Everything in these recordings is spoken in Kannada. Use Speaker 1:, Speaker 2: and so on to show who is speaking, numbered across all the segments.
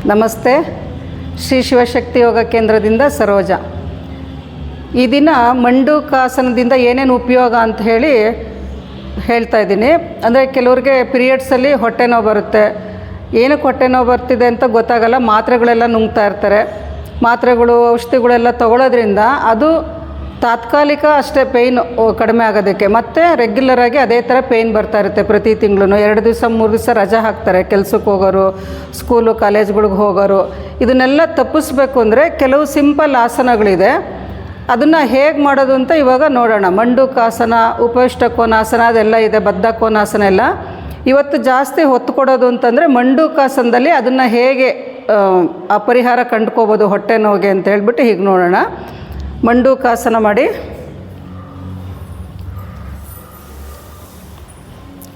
Speaker 1: ನಮಸ್ತೆ. ಶ್ರೀ ಶಿವಶಕ್ತಿ ಯೋಗ ಕೇಂದ್ರದಿಂದ ಸರೋಜ. ಈ ದಿನ ಮಂಡೂಕಾಸನದಿಂದ ಏನೇನು ಉಪಯೋಗ ಅಂತ ಹೇಳ್ತಾ ಇದ್ದೀನಿ. ಅಂದರೆ ಕೆಲವ್ರಿಗೆ ಪೀರಿಯಡ್ಸಲ್ಲಿ ಹೊಟ್ಟೆ ನೋವು ಬರುತ್ತೆ. ಏನಕ್ಕೆ ಹೊಟ್ಟೆ ನೋವು ಬರ್ತಿದೆ ಅಂತ ಗೊತ್ತಾಗಲ್ಲ. ಮಾತ್ರೆಗಳೆಲ್ಲ ನುಂಗ್ತಾ ಇರ್ತಾರೆ. ಮಾತ್ರೆಗಳು ಔಷಧಿಗಳೆಲ್ಲ ತೊಗೊಳೋದ್ರಿಂದ ಅದು ತಾತ್ಕಾಲಿಕ ಅಷ್ಟೇ ಪೇಯ್ನು ಕಡಿಮೆ ಆಗೋದಕ್ಕೆ. ಮತ್ತು ರೆಗ್ಯುಲರಾಗಿ ಅದೇ ಥರ ಪೇಯ್ನ್ ಬರ್ತಾ ಇರುತ್ತೆ. ಪ್ರತಿ ತಿಂಗಳು 2 ದಿವಸ 3 ದಿವಸ ರಜೆ ಹಾಕ್ತಾರೆ. ಕೆಲಸಕ್ಕೆ ಹೋಗೋರು, ಸ್ಕೂಲು ಕಾಲೇಜ್ಗಳಿಗೆ ಹೋಗೋರು. ಇದನ್ನೆಲ್ಲ ತಪ್ಪಿಸ್ಬೇಕು ಅಂದರೆ ಕೆಲವು ಸಿಂಪಲ್ ಆಸನಗಳಿದೆ. ಅದನ್ನು ಹೇಗೆ ಮಾಡೋದು ಅಂತ ಇವಾಗ ನೋಡೋಣ. ಮಂಡೂಕಾಸನ, ಉಪವಿಷ್ಟ ಕೋನಾಸನ ಅದೆಲ್ಲ ಇದೆ, ಬದ್ಧ ಕೋನಾಸನ ಎಲ್ಲ. ಇವತ್ತು ಜಾಸ್ತಿ ಹೊತ್ತು ಕೊಡೋದು ಅಂತಂದರೆ ಮಂಡೂಕಾಸನದಲ್ಲಿ ಅದನ್ನು ಹೇಗೆ ಆ ಪರಿಹಾರ ಕಂಡ್ಕೋಬೋದು ಹೊಟ್ಟೆ ನೋವಿಗೆ ಅಂತ ಹೇಳ್ಬಿಟ್ಟು ಹೀಗೆ ನೋಡೋಣ. ಮಂಡೂಕಾಸನ ಮಾಡಿ.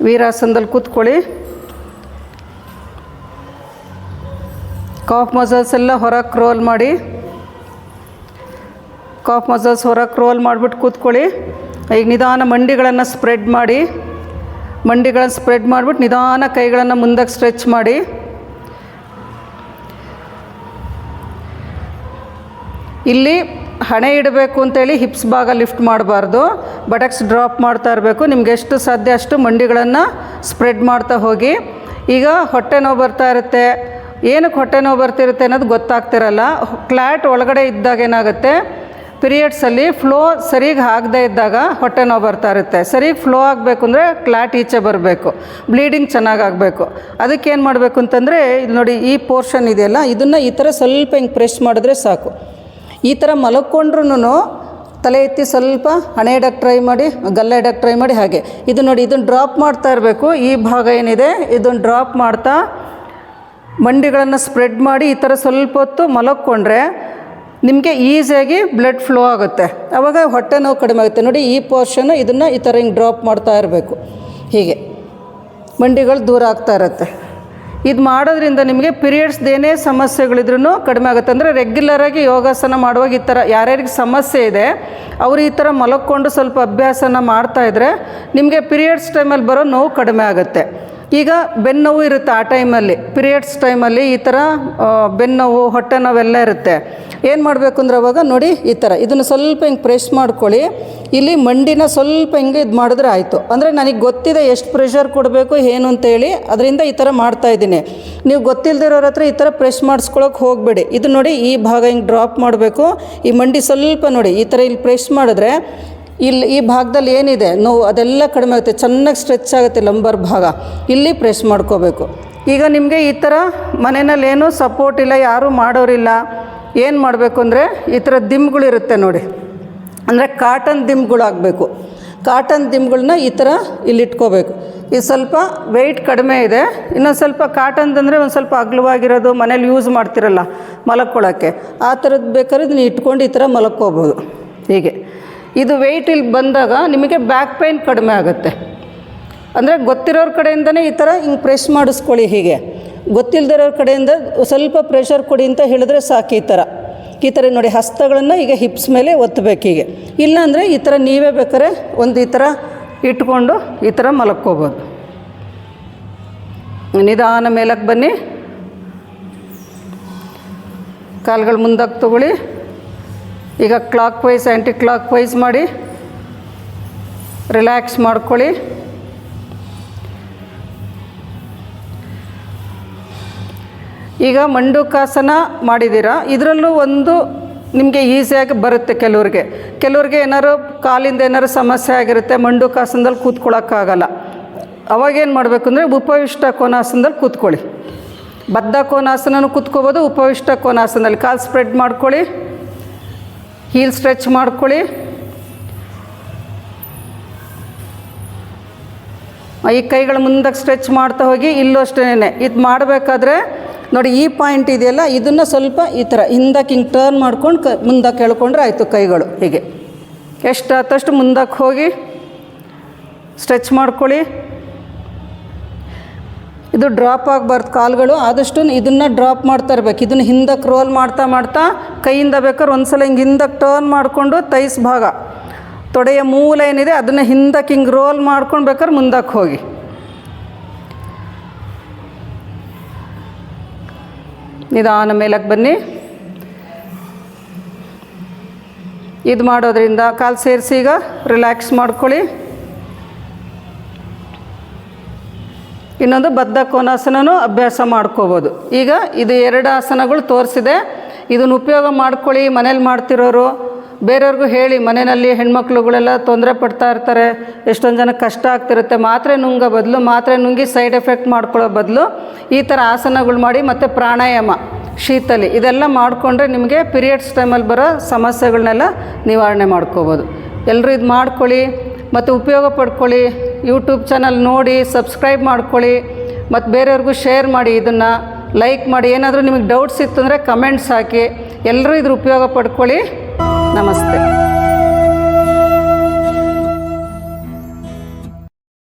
Speaker 1: ವೀರಾಸನದಲ್ಲಿ ಕೂತ್ಕೊಳ್ಳಿ. ಕಾಫ್ ಮಸಲ್ಸ್ ಎಲ್ಲ ಹೊರಕ್ಕೆ ರೋಲ್ ಮಾಡಿ. ಕಾಫ್ ಮಸಲ್ಸ್ ಹೊರಕ್ಕೆ ರೋಲ್ ಮಾಡಿಬಿಟ್ಟು ಕೂತ್ಕೊಳ್ಳಿ. ಈಗ ನಿಧಾನ ಮಂಡಿಗಳನ್ನು ಸ್ಪ್ರೆಡ್ ಮಾಡಿ. ಮಂಡಿಗಳನ್ನು ಸ್ಪ್ರೆಡ್ ಮಾಡಿಬಿಟ್ಟು ನಿಧಾನ ಕೈಗಳನ್ನು ಮುಂದಕ್ಕೆ ಸ್ಟ್ರೆಚ್ ಮಾಡಿ. ಇಲ್ಲಿ ಹಣೆ ಇಡಬೇಕು ಅಂತೇಳಿ ಹಿಪ್ಸ್ ಭಾಗ ಲಿಫ್ಟ್ ಮಾಡಬಾರ್ದು. ಬಟಕ್ಸ್ ಡ್ರಾಪ್ ಮಾಡ್ತಾ ಇರಬೇಕು. ನಿಮ್ಗೆ ಎಷ್ಟು ಸಾಧ್ಯ ಅಷ್ಟು ಮಂಡಿಗಳನ್ನು ಸ್ಪ್ರೆಡ್ ಮಾಡ್ತಾ ಹೋಗಿ. ಈಗ ಹೊಟ್ಟೆ ನೋವು ಬರ್ತಾ ಇರುತ್ತೆ. ಏನಕ್ಕೆ ಹೊಟ್ಟೆ ನೋವು ಬರ್ತಿರುತ್ತೆ ಅನ್ನೋದು ಗೊತ್ತಾಗ್ತಿರಲ್ಲ. ಕ್ಲಾಟ್ ಒಳಗಡೆ ಇದ್ದಾಗ ಏನಾಗುತ್ತೆ, ಪೀರಿಯಡ್ಸಲ್ಲಿ ಫ್ಲೋ ಸರಿಗೆ ಆಗದೇ ಇದ್ದಾಗ ಹೊಟ್ಟೆ ನೋವು ಬರ್ತಾ ಇರುತ್ತೆ. ಸರಿಗೆ ಫ್ಲೋ ಆಗಬೇಕು ಅಂದರೆ ಕ್ಲಾಟ್ ಈಚೆ ಬರಬೇಕು, ಬ್ಲೀಡಿಂಗ್ ಚೆನ್ನಾಗಾಗಬೇಕು. ಅದಕ್ಕೇನು ಮಾಡಬೇಕು ಅಂತಂದರೆ ಇಲ್ಲಿ ನೋಡಿ, ಈ ಪೋರ್ಷನ್ ಇದೆಯಲ್ಲ, ಇದನ್ನು ಈ ಥರ ಸ್ವಲ್ಪ ಹಿಂಗೆ ಪ್ರೆಸ್ ಮಾಡಿದ್ರೆ ಸಾಕು. ಈ ಥರ ಮಲಕ್ಕೊಂಡ್ರೂ ತಲೆ ಎತ್ತಿ ಸ್ವಲ್ಪ ಹಣೆ ಇಡಕ್ಕೆ ಟ್ರೈ ಮಾಡಿ, ಗಲ್ಲ ಇಡಕ್ಕೆ ಟ್ರೈ ಮಾಡಿ. ಹಾಗೆ ಇದು ನೋಡಿ, ಇದನ್ನು ಡ್ರಾಪ್ ಮಾಡ್ತಾ ಇರಬೇಕು. ಈ ಭಾಗ ಏನಿದೆ ಇದನ್ನು ಡ್ರಾಪ್ ಮಾಡ್ತಾ ಮಂಡಿಗಳನ್ನು ಸ್ಪ್ರೆಡ್ ಮಾಡಿ ಈ ಥರ ಸ್ವಲ್ಪ ಹೊತ್ತು ಮಲಕ್ಕೊಂಡ್ರೆ ನಿಮಗೆ ಈಸಿಯಾಗಿ ಬ್ಲಡ್ ಫ್ಲೋ ಆಗುತ್ತೆ. ಆವಾಗ ಹೊಟ್ಟೆ ನೋವು ಕಡಿಮೆ ಆಗುತ್ತೆ. ನೋಡಿ, ಈ ಪೋರ್ಷನ್ನು ಇದನ್ನು ಈ ಥರ ಹಿಂಗೆ ಡ್ರಾಪ್ ಮಾಡ್ತಾ ಇರಬೇಕು. ಹೀಗೆ ಮಂಡಿಗಳು ದೂರ ಆಗ್ತಾ ಇರುತ್ತೆ. ಇದು ಮಾಡೋದ್ರಿಂದ ನಿಮಗೆ ಪೀರಿಯಡ್ಸ್ದೇನೇ ಸಮಸ್ಯೆಗಳಿದ್ರೂ ಕಡಿಮೆ ಆಗುತ್ತೆ. ಅಂದರೆ ರೆಗ್ಯುಲರಾಗಿ ಯೋಗಾಸನ ಮಾಡುವಾಗ ಈ ಥರ ಯಾರ್ಯಾರಿಗೆ ಸಮಸ್ಯೆ ಇದೆ ಅವರು ಈ ಥರ ಮಲಕ್ಕೊಂಡು ಸ್ವಲ್ಪ ಅಭ್ಯಾಸನ ಮಾಡ್ತಾಯಿದ್ರೆ ನಿಮಗೆ ಪೀರಿಯಡ್ಸ್ ಟೈಮಲ್ಲಿ ಬರೋ ನೋವು ಕಡಿಮೆ ಆಗುತ್ತೆ. ಈಗ ಬೆನ್ನೋವು ಇರುತ್ತೆ ಆ ಟೈಮಲ್ಲಿ, ಪೀರಿಯಡ್ಸ್ ಟೈಮಲ್ಲಿ ಈ ಥರ ಬೆನ್ನೋವು, ಹೊಟ್ಟೆ ನೋವೆಲ್ಲ ಇರುತ್ತೆ. ಏನು ಮಾಡಬೇಕು ಅಂದ್ರೆ ಅವಾಗ ನೋಡಿ, ಈ ಥರ ಇದನ್ನು ಸ್ವಲ್ಪ ಹಿಂಗೆ ಪ್ರೆಸ್ ಮಾಡ್ಕೊಳ್ಳಿ. ಇಲ್ಲಿ ಮಂಡಿನ ಸ್ವಲ್ಪ ಹಿಂಗೆ ಇದು ಮಾಡಿದ್ರೆ ಆಯಿತು. ಅಂದರೆ ನನಗೆ ಗೊತ್ತಿದೆ ಎಷ್ಟು ಪ್ರೆಷರ್ ಕೊಡಬೇಕು ಏನು ಅಂತೇಳಿ, ಅದರಿಂದ ಈ ಥರ ಮಾಡ್ತಾಯಿದ್ದೀನಿ. ನೀವು ಗೊತ್ತಿಲ್ಲದಿರೋರ ಹತ್ರ ಈ ಥರ ಪ್ರೆಸ್ ಮಾಡಿಸ್ಕೊಳಕ್ಕೆ ಹೋಗಬೇಡಿ. ಇದು ನೋಡಿ, ಈ ಭಾಗ ಹಿಂಗೆ ಡ್ರಾಪ್ ಮಾಡಬೇಕು. ಈ ಮಂಡಿ ಸ್ವಲ್ಪ ನೋಡಿ ಈ ಥರ ಇಲ್ಲಿ ಪ್ರೆಸ್ ಮಾಡಿದ್ರೆ ಇಲ್ಲಿ ಈ ಭಾಗದಲ್ಲಿ ಏನಿದೆ ನೋವು ಅದೆಲ್ಲ ಕಡಿಮೆ ಆಗುತ್ತೆ. ಚೆನ್ನಾಗಿ ಸ್ಟ್ರೆಚ್ ಆಗುತ್ತೆ ಲಂಬರ್ ಭಾಗ. ಇಲ್ಲಿ ಪ್ರೆಸ್ ಮಾಡ್ಕೋಬೇಕು. ಈಗ ನಿಮಗೆ ಈ ಥರ ಮನೆಯಲ್ಲಿ ಏನೂ ಸಪೋರ್ಟ್ ಇಲ್ಲ, ಯಾರೂ ಮಾಡೋರಿಲ್ಲ, ಏನು ಮಾಡಬೇಕು ಅಂದರೆ ಈ ಥರ ದಿಂಬುಗಳಿರುತ್ತೆ ನೋಡಿ, ಅಂದರೆ ಕಾಟನ್ ದಿಂಬುಗಳಾಗಬೇಕು. ಕಾಟನ್ ದಿಂಬುಗಳನ್ನ ಈ ಥರ ಇಲ್ಲಿ ಇಟ್ಕೋಬೇಕು. ಇದು ಸ್ವಲ್ಪ ವೆಯ್ಟ್ ಕಡಿಮೆ ಇದೆ. ಇನ್ನೊಂದು ಸ್ವಲ್ಪ ಕಾಟನ್ದಂದರೆ ಒಂದು ಸ್ವಲ್ಪ ಅಗಲವಾಗಿರೋದು, ಮನೇಲಿ ಯೂಸ್ ಮಾಡ್ತಿರಲ್ಲ ಮಲಕ್ಕೊಳ್ಳೋಕ್ಕೆ, ಆ ಥರದ್ದು ಬೇಕಾದ್ರೆ ಇದನ್ನ ಇಟ್ಕೊಂಡು ಈ ಥರ ಮಲಕ್ಕೋಬೋದು. ಹೀಗೆ ಇದು ವೆಯ್ಟ್ ಇಲ್ಲಿ ಬಂದಾಗ ನಿಮಗೆ ಬ್ಯಾಕ್ ಪೇಯ್ನ್ ಕಡಿಮೆ ಆಗುತ್ತೆ. ಅಂದರೆ ಗೊತ್ತಿರೋರ ಕಡೆಯಿಂದನೇ ಈ ಥರ ಹಿಂಗೆ ಪ್ರೆಸ್ ಮಾಡಿಸ್ಕೊಳ್ಳಿ. ಹೀಗೆ ಗೊತ್ತಿಲ್ಲದಿರೋರ ಕಡೆಯಿಂದ ಸ್ವಲ್ಪ ಪ್ರೆಷರ್ ಕೊಡಿ ಅಂತ ಹೇಳಿದ್ರೆ ಸಾಕು. ಈ ಥರ ನೋಡಿ, ಹಸ್ತಗಳನ್ನು ಈಗ ಹಿಪ್ಸ್ ಮೇಲೆ ಒತ್ತಬೇಕು. ಹೀಗೆ ಇಲ್ಲಾಂದರೆ ಈ ಥರ ನೀವೇ ಬೇಕಾದ್ರೆ ಒಂದು ಈ ಥರ ಇಟ್ಕೊಂಡು ಈ ಥರ ಮಲಕ್ಕೋಬೋದು. ನಿಧಾನ ಮೇಲಕ್ಕೆ ಬನ್ನಿ. ಕಾಲುಗಳು ಮುಂದಕ್ಕೆ ತಗೊಳ್ಳಿ. ಈಗ clockwise anticlockwise ಮಾಡಿ ರಿಲ್ಯಾಕ್ಸ್ ಮಾಡ್ಕೊಳ್ಳಿ. ಈಗ ಮಂಡೂಕಾಸನ ಮಾಡಿದ್ದೀರಾ, ಇದರಲ್ಲೂ ಒಂದು ನಿಮಗೆ ಈಸಿಯಾಗಿ ಬರುತ್ತೆ. ಕೆಲವ್ರಿಗೆ ಏನಾದ್ರು ಕಾಲಿಂದ ಏನಾದ್ರು ಸಮಸ್ಯೆ ಆಗಿರುತ್ತೆ, ಮಂಡೂಕಾಸನದಲ್ಲಿ ಕೂತ್ಕೊಳ್ಳೋಕ್ಕಾಗಲ್ಲ. ಅವಾಗೇನು ಮಾಡಬೇಕು ಅಂದರೆ ಉಪವಿಷ್ಟ ಕೋನಾಸನದಲ್ಲಿ ಕೂತ್ಕೊಳ್ಳಿ. ಬದ್ಧ ಕೋನಾಸನೂ ಕೂತ್ಕೋಬೋದು. ಉಪವಿಷ್ಟ ಕೋನಾಸನದಲ್ಲಿ ಕಾಲು ಸ್ಪ್ರೆಡ್ ಮಾಡ್ಕೊಳ್ಳಿ, ಹೀಲ್ ಸ್ಟ್ರೆಚ್ ಮಾಡ್ಕೊಳ್ಳಿ. ಈ ಕೈಗಳ ಮುಂದಕ್ಕೆ ಸ್ಟ್ರೆಚ್ ಮಾಡ್ತಾ ಹೋಗಿ. ಇಲ್ಲೂ ಅಷ್ಟೇ, ಇದು ಮಾಡಬೇಕಾದ್ರೆ ನೋಡಿ, ಈ ಪಾಯಿಂಟ್ ಇದೆಯಲ್ಲ, ಇದನ್ನು ಸ್ವಲ್ಪ ಈ ಥರ ಹಿಂದಕ್ಕೆ ಹಿಂಗೆ ಟರ್ನ್ ಮಾಡ್ಕೊಂಡು ಮುಂದಕ್ಕೆ ಎಳ್ಕೊಂಡ್ರೆ ಆಯಿತು. ಕೈಗಳು ಹೀಗೆ ಎಷ್ಟಾದಷ್ಟು ಮುಂದಕ್ಕೆ ಹೋಗಿ ಸ್ಟ್ರೆಚ್ ಮಾಡ್ಕೊಳ್ಳಿ. ಇದು ಡ್ರಾಪ್ ಆಗಬಾರ್ದು ಕಾಲುಗಳು. ಆದಷ್ಟು ಇದನ್ನು ಡ್ರಾಪ್ ಮಾಡ್ತಾ ಇರಬೇಕು. ಇದನ್ನು ಹಿಂದಕ್ಕೆ ರೋಲ್ ಮಾಡ್ತಾ ಮಾಡ್ತಾ ಕೈಯಿಂದ ಬೇಕಾದ್ರೆ ಒಂದು ಸಲ ಹಿಂಗೆ ಹಿಂದಕ್ಕೆ ಟರ್ನ್ ಮಾಡಿಕೊಂಡು ತೈಸ್ ಭಾಗ, ತೊಡೆಯ ಮೂಲ ಏನಿದೆ ಅದನ್ನು ಹಿಂದಕ್ಕೆ ಹಿಂಗೆ ರೋಲ್ ಮಾಡ್ಕೊಂಡು ಬೇಕಾದ್ರೆ ಮುಂದಕ್ಕೆ ಹೋಗಿ. ನಿಧಾನ ಮೇಲಕ್ಕೆ ಬನ್ನಿ. ಇದು ಮಾಡೋದ್ರಿಂದ ಕಾಲು ಸೇರಿಸಿ ಈಗ ರಿಲ್ಯಾಕ್ಸ್ ಮಾಡ್ಕೊಳ್ಳಿ. ಇನ್ನೊಂದು ಬದ್ಧ ಕೋನಾಸನನೂ ಅಭ್ಯಾಸ ಮಾಡ್ಕೋಬೋದು. ಈಗ ಇದು 2 ಆಸನಗಳು ತೋರಿಸಿದೆ. ಇದನ್ನು ಉಪಯೋಗ ಮಾಡ್ಕೊಳ್ಳಿ. ಮನೇಲಿ ಮಾಡ್ತಿರೋರು ಬೇರೆಯವ್ರಿಗೂ ಹೇಳಿ. ಮನೆಯಲ್ಲಿ ಹೆಣ್ಮಕ್ಳುಗಳೆಲ್ಲ ತೊಂದರೆ ಪಡ್ತಾ ಇರ್ತಾರೆ, ಎಷ್ಟೊಂದು ಜನಕ್ಕೆ ಕಷ್ಟ ಆಗ್ತಿರುತ್ತೆ. ಮಾತ್ರೆ ನುಂಗೋ ಬದಲು, ಮಾತ್ರೆ ನುಂಗಿ ಸೈಡ್ ಎಫೆಕ್ಟ್ ಮಾಡ್ಕೊಳ್ಳೋ ಬದಲು ಈ ಥರ ಆಸನಗಳು ಮಾಡಿ, ಮತ್ತು ಪ್ರಾಣಾಯಾಮ, ಶೀತಲಿ ಇದೆಲ್ಲ ಮಾಡಿಕೊಂಡ್ರೆ ನಿಮಗೆ ಪೀರಿಯಡ್ಸ್ ಟೈಮಲ್ಲಿ ಬರೋ ಸಮಸ್ಯೆಗಳನ್ನೆಲ್ಲ ನಿವಾರಣೆ ಮಾಡ್ಕೋಬೋದು. ಎಲ್ಲರೂ ಇದು ಮಾಡ್ಕೊಳ್ಳಿ ಮತ್ತು ಉಪಯೋಗ ಪಡ್ಕೊಳ್ಳಿ. ಯೂಟ್ಯೂಬ್ ಚಾನಲ್ ನೋಡಿ ಸಬ್ಸ್ಕ್ರೈಬ್ ಮಾಡ್ಕೊಳ್ಳಿ ಮತ್ತು ಬೇರೆಯವ್ರಿಗೂ ಶೇರ್ ಮಾಡಿ, ಇದನ್ನು ಲೈಕ್ ಮಾಡಿ. ಏನಾದರೂ ನಿಮಗೆ ಡೌಟ್ಸ್ ಇತ್ತು ಅಂದರೆ ಕಮೆಂಟ್ಸ್ ಹಾಕಿ. ಎಲ್ಲರೂ ಇದ್ರ ಉಪಯೋಗ ಪಡ್ಕೊಳ್ಳಿ. ನಮಸ್ತೆ.